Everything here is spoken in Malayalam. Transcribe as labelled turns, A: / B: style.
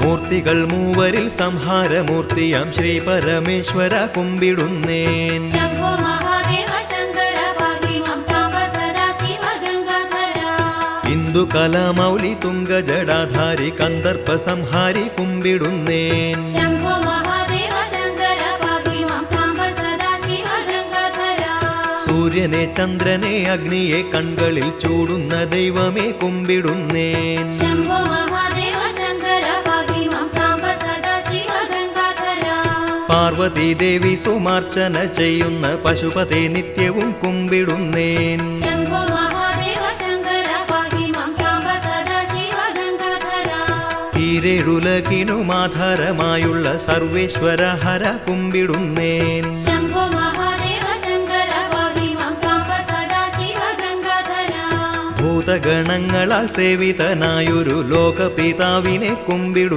A: മൂർത്തികൾ മൂവരിൽ സംഹാരമൂർത്തിയാം ശ്രീ പരമേശ്വര കുമ്പിടുന്നേൻ.
B: ശംഭോ മഹാദേവ ശങ്കര പാഹി മാം സാംബ സദാശിവ ഗംഗാധര.
A: ഇന്ദു കലാമൗലി തുംഗ ജടാധാരി കന്ദർപ്പ സംഹാരി കുമ്പിടുന്നേൻ.
B: ശംഭോ മഹാദേവ ശങ്കര പാഹി മാം സാംബ സദാശിവ ഗംഗാധര.
A: സൂര്യനെ ചന്ദ്രനെ അഗ്നിയെ കൺകളിൽ ചൂടുന്ന ദൈവമേ കുമ്പിടുന്നേൻ.
B: ശംഭോ മഹാദേവ ശങ്കര പാഹി മാം സാംബ സദാശിവ ഗംഗാധര.
A: പാർവതി ദേവി സുമാർച്ചന ചെയ്യുന്ന പശുപതി നിത്യവും കുമ്പിടുന്നേൻ.
B: ശംഭോ മഹാദേവ ശങ്കര പാഹി മാം സാംബ സദാശിവ ഗംഗാധര.
A: ഈരേഴുലകിനുമാധാരമായുള്ള സർവേശ്വര ഹര കുമ്പിടുന്നേൻ.
B: ശംഭോ മഹാദേവ ശങ്കര പാഹി മാം സാംബ സദാശിവ ഗംഗാധര.
A: ഭൂതഗണങ്ങളാൽ സേവിതനായൊരു ലോകപിതാവിനെ കുമ്പിടുന്നു.